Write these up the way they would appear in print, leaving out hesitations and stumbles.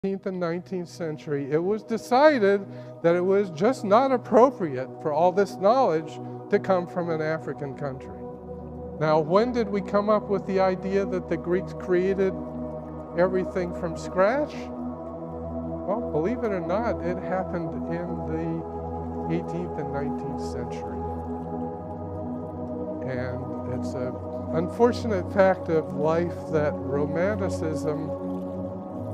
18th and 19th century, it was decided that it was just not appropriate for all this knowledge to come from an African country. Now, when did we come up with the idea that the Greeks created everything from scratch? Well, believe it or not, it happened in the 18th and 19th century. And it's an unfortunate fact of life that Romanticism,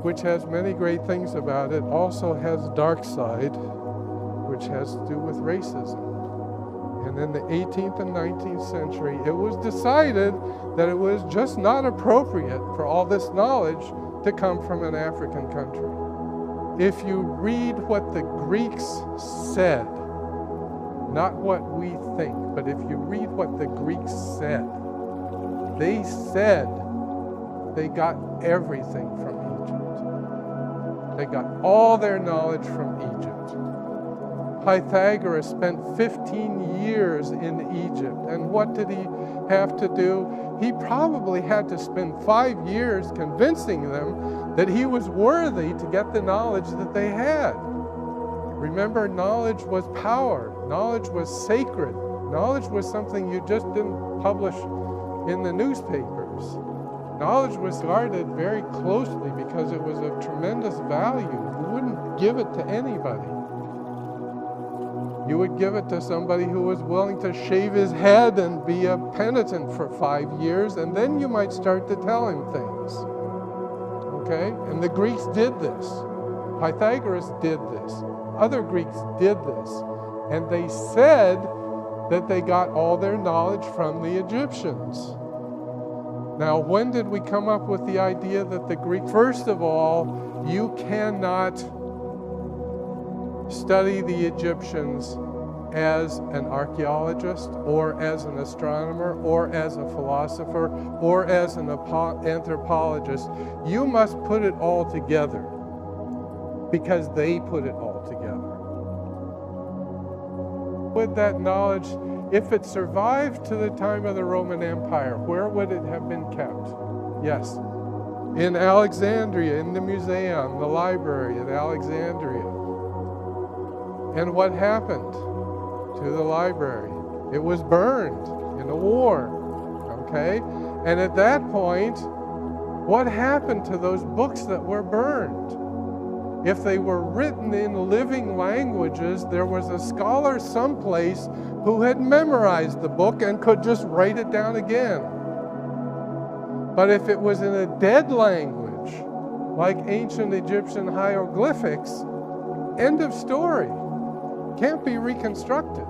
which has many great things about it, also has a dark side, which has to do with racism. And in the 18th and 19th century, it was decided that it was just not appropriate for all this knowledge to come from an African country. If you read what the Greeks said, not what we think, but if you read what the Greeks said, they said they got everything from Egypt. They got all their knowledge from Egypt. Pythagoras spent 15 years in Egypt, and what did he have to do? He probably had to spend 5 years convincing them that he was worthy to get the knowledge that they had. Remember, knowledge was power. Knowledge was sacred. Knowledge was something you just didn't publish in the newspapers. Knowledge was guarded very closely because it was of tremendous value. You wouldn't give it to anybody. You would give it to somebody who was willing to shave his head and be a penitent for 5 years, and then you might start to tell him things. Okay? And the Greeks did this. Pythagoras did this. Other Greeks did this. And they said that they got all their knowledge from the Egyptians. Now, when did we come up with the idea that the Greek? First of all, you cannot study the Egyptians as an archaeologist or as an astronomer or as a philosopher or as an anthropologist. You must put it all together because they put it all together. With that knowledge, if it survived to the time of the Roman Empire, where would it have been kept? Yes, in Alexandria, in the museum, the library at Alexandria. And what happened to the library? It was burned in a war, okay? And at that point, what happened to those books that were burned? If they were written in living languages, there was a scholar someplace who had memorized the book and could just write it down again. But if it was in a dead language, like ancient Egyptian hieroglyphics, end of story. Can't be reconstructed.